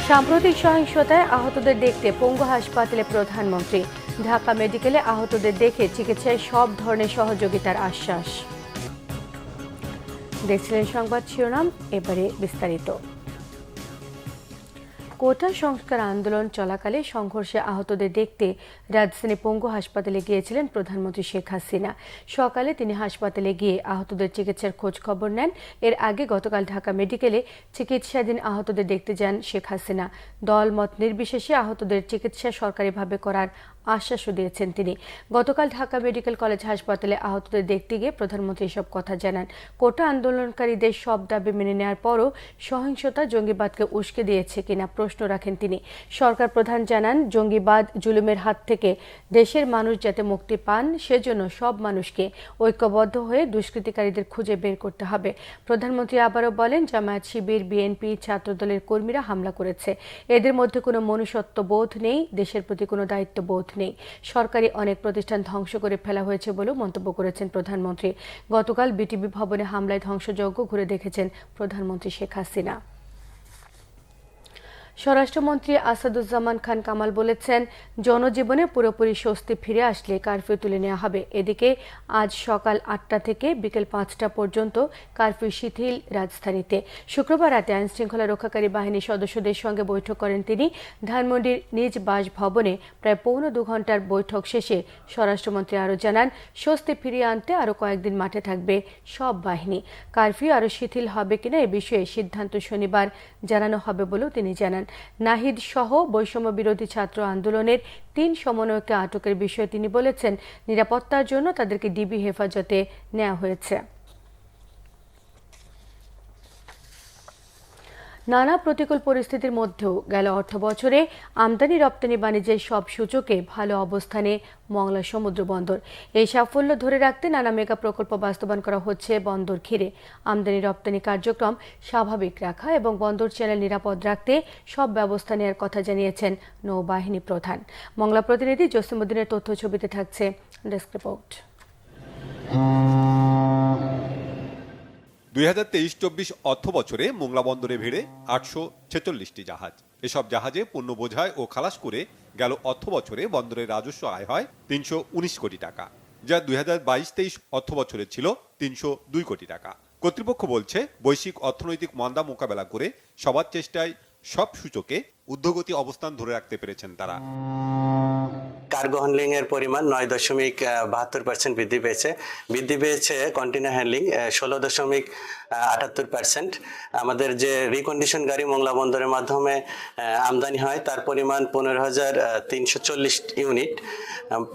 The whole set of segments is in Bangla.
সাম্প্রতিক সহিংসতায় আহতদের দেখতে পঙ্গু হাসপাতালে প্রধানমন্ত্রী। ঢাকা মেডিকেলে আহতদের দেখে চিকিৎসায় সব ধরনের সহযোগিতার আশ্বাস। দেখছিলেন সংবাদ শিরোনাম, এবারে বিস্তারিত। কোটা সংস্কার আন্দোলন চলাকালে সংঘর্ষে আহতদের দেখতে রাজধানী পঙ্গু হাসপাতালে গিয়েছিলেন প্রধানমন্ত্রী শেখ হাসিনা। সকালে তিনি হাসপাতালে গিয়ে আহতদের চিকিৎসার খোঁজ খবর নেন। এর আগে গতকাল ঢাকা মেডিকেলে চিকিৎসাধীন আহতদের দেখতে যান শেখ হাসিনা। দলমত নির্বিশেষে আহতদের চিকিৎসা সরকারিভাবে করার আশ্বাসও দিয়েছেন তিনি। গতকাল ঢাকা মেডিকেল কলেজ হাসপাতালে আহতদের দেখতে গিয়ে প্রধানমন্ত্রী এসব কথা জানান। কোটা আন্দোলনকারীদের সব দাবি মেনে নেওয়ার পরও সহিংসতা জঙ্গিবাদকে উস্কে দিয়েছে কিনা প্রশ্ন রাখেন তিনি। সরকার প্রধান জানান, জঙ্গিবাদ জুলুমের হাত থেকে দেশের মানুষ যাতে মুক্তি পান সেজন্য সব মানুষকে ঐক্যবদ্ধ হয়ে দুষ্কৃতিকারীদের খুঁজে বের করতে হবে। প্রধানমন্ত্রী আবারও বলেন, জামায়াত শিবির, বিএনপি, ছাত্রদলের কর্মীরা হামলা করেছে। এদের মধ্যে কোনো মনুষ্যত্ববোধ নেই, দেশের প্রতি কোনো দায়িত্ববোধ নেই। সরকারি অনেক প্রতিষ্ঠান ধ্বংস করে ফেলা হয়েছে বলেও মন্তব্য করেছেন প্রধানমন্ত্রী। গতকাল বিটিভি ভবনে হামলায় ধ্বংসযজ্ঞ ঘুরে দেখেছেন প্রধানমন্ত্রী শেখ হাসিনা। স্বরাষ্ট্রমন্ত্রী আসাদুজ্জামান খান কামাল বলেছেন, জনজীবনে পুরোপুরি স্বস্তি ফিরে আসলে কারফিউ তুলে নেওয়া হবে। এদিকে আজ সকাল 8টা থেকে বিকেল 5টা পর্যন্ত কারফিউ শিথিল রাজধানীতে। শুক্রবার রাতে আইনশৃঙ্খলা রক্ষাকারী বাহিনীর সদস্যদের সঙ্গে বৈঠক করেন তিনি। ধানমন্ডির নিজ বাসভবনে প্রায় পৌনে 2 ঘণ্টার বৈঠক শেষে স্বরাষ্ট্রমন্ত্রী আরও জানান, স্বস্তি ফিরিয়ে আনতে আরও কয়েকদিন মাঠে থাকবে সব বাহিনী। কারফিউ আরও শিথিল হবে কিনা এ বিষয়ে সিদ্ধান্ত শনিবার জানানো হবে বলেও তিনি জানান। নাহিদ সহ বৈষম্য বিরোধী ছাত্র আন্দোলনের 3 সমন্বয়ককে আটকের বিষয়ে তিনি বলেছেন, নিরাপত্তার জন্য তাদেরকে ডিবি হেফাজতে নেওয়া হয়েছে। নানা প্রতিকূল পরিস্থিতির মধ্যেও গেল অর্থবছরে আমদানি রপ্তানি বাণিজ্যের সব সূচকে ভালো অবস্থানে মংলা সমুদ্র বন্দর। এই সাফল্য ধরে রাখতে নানা মেগা প্রকল্প বাস্তবায়ন করা হচ্ছে বন্দর ঘিরে। আমদানি রপ্তানি কার্যক্রম স্বাভাবিক রাখা এবং বন্দর চ্যানেল নিরাপদ রাখতে সব ব্যবস্থা নেওয়ার কথা জানিয়েছেন নৌবাহিনী প্রধান। মংলা প্রতিনিধি জসিমউদ্দিনের তথ্য ছবিতে থাকছে ডেস্ক রিপোর্ট। 2023-24 অর্থ বছরে মোংলা বন্দরে ভিড়ে 846টি জাহাজ। এসব জাহাজে পণ্য বোঝায় ও খালাস করে গেল অর্থ বছরে বন্দরের রাজস্ব আয় হয় 319 কোটি টাকা, যা 2022-23 অর্থ বছরে ছিল 302 কোটি টাকা। কর্তৃপক্ষ বলছে, বৈশ্বিক অর্থনৈতিক মন্দা মোকাবেলা করে সবার চেষ্টায় সব সূচকে ঊর্ধ্বগতি অবস্থান ধরে রাখতে পেরেছেন তারা। কার্গো হ্যান্ডলিং এর পরিমাণ 9.72% বৃদ্ধি পেয়েছে কন্টেইনার হ্যান্ডলিং 16.78%। আমাদের যে রিকন্ডিশন গাড়ি মোংলা বন্দরের মাধ্যমে আমদানি হয় তার পরিমাণ 15,340 ইউনিট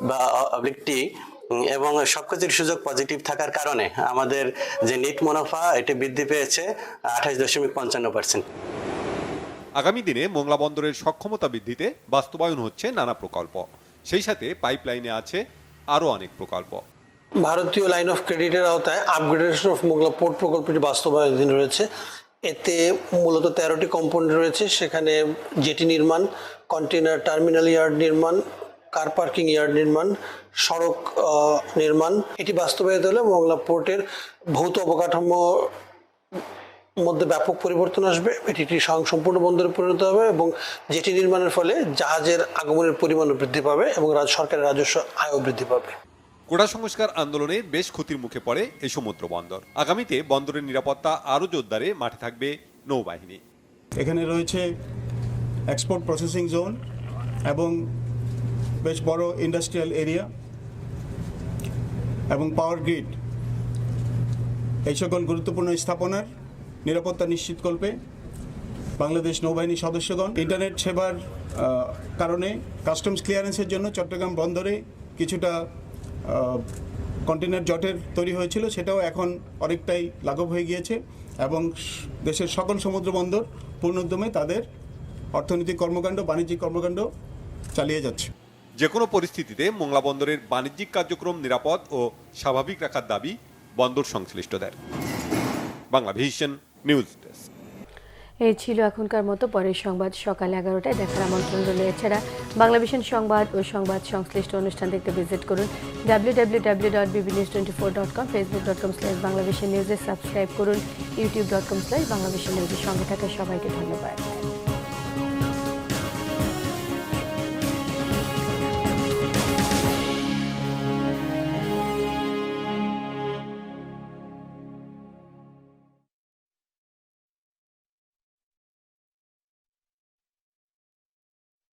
বা অবলিকটি, এবং সবকিছুর সুযোগ পজিটিভ থাকার কারণে আমাদের যে নেট মুনাফা এটি বৃদ্ধি পেয়েছে 28.55%। আগামী দিনে মোংলা বন্দরের সক্ষমতা বৃদ্ধিতে বাস্তবায়ন হচ্ছে নানা প্রকল্প। সেই সাথে পাইপলাইনে আছে আরও অনেক প্রকল্প। ভারতীয় লাইন অফ ক্রেডিটের আওতায় আপগ্রেডেশন অফ মোংলা পোর্ট প্রকল্পটি বাস্তবায়ন রয়েছে। এতে মূলত 13টি কম্পোনেন্ট রয়েছে। সেখানে জেটি নির্মাণ, কন্টেইনার টার্মিনাল ইয়ার্ড নির্মাণ, কার পার্কিং ইয়ার্ড নির্মাণ, সড়ক নির্মাণ। এটি বাস্তবায়িত হলে মোংলা পোর্টের ভৌত অবকাঠামো মধ্যে ব্যাপক পরিবর্তন আসবে। এটি একটি স্বয়ংসম্পূর্ণ বন্দরে পরিণত হবে এবং যেটি নির্মাণের ফলে জাহাজের আগমনের পরিমাণও বৃদ্ধি পাবে এবং সরকারের রাজস্ব আয়ও বৃদ্ধি পাবে। কোটা সংস্কার আন্দোলনে বেশ ক্ষতির মুখে পড়ে এই সমুদ্র বন্দর। আগামীতে বন্দরের নিরাপত্তা আরও জোরদারে মাঠে থাকবে নৌবাহিনী। এখানে রয়েছে এক্সপোর্ট প্রসেসিং জোন এবং বেশ বড় ইন্ডাস্ট্রিয়াল এরিয়া এবং পাওয়ার গ্রিড। এই সকল গুরুত্বপূর্ণ স্থাপনার নিরাপত্তা নিশ্চিতকল্পে বাংলাদেশ নৌবাহিনীর সদস্যগণ ইন্টারনেট সেবার কারণে কাস্টমস ক্লিয়ারেন্সের জন্য চট্টগ্রাম বন্দরে কিছুটা কন্টেইনার জটের তৈরি হয়েছিল, সেটাও এখন অনেকটাই লাঘব হয়ে গিয়েছে এবং দেশের সকল সমুদ্র বন্দর পূর্ণোদ্যমে তাদের অর্থনৈতিক কর্মকাণ্ড, বাণিজ্যিক কর্মকাণ্ড চালিয়ে যাচ্ছে। যে কোনো পরিস্থিতিতে মোংলা বন্দরের বাণিজ্যিক কার্যক্রম নিরাপদ ও স্বাভাবিক রাখার দাবি বন্দর সংশ্লিষ্টদের। Bangla vision news desk. এই ছিল এখনকার মতো। পরের সংবাদ সকাল 11টায় দেখার আমন্ত্রণ রইল। এছাড়া বাংলা ভিশন সংবাদ ও সংবাদ সংশ্লিষ্ট অনুষ্ঠান দেখতে ভিজিট করুন www.bbnews24.com, facebook.com/banglavishnnews, সাবস্ক্রাইব করুন youtube.com/banglavishnnews। সঙ্গে থাকা সবাইকে ধন্যবাদ।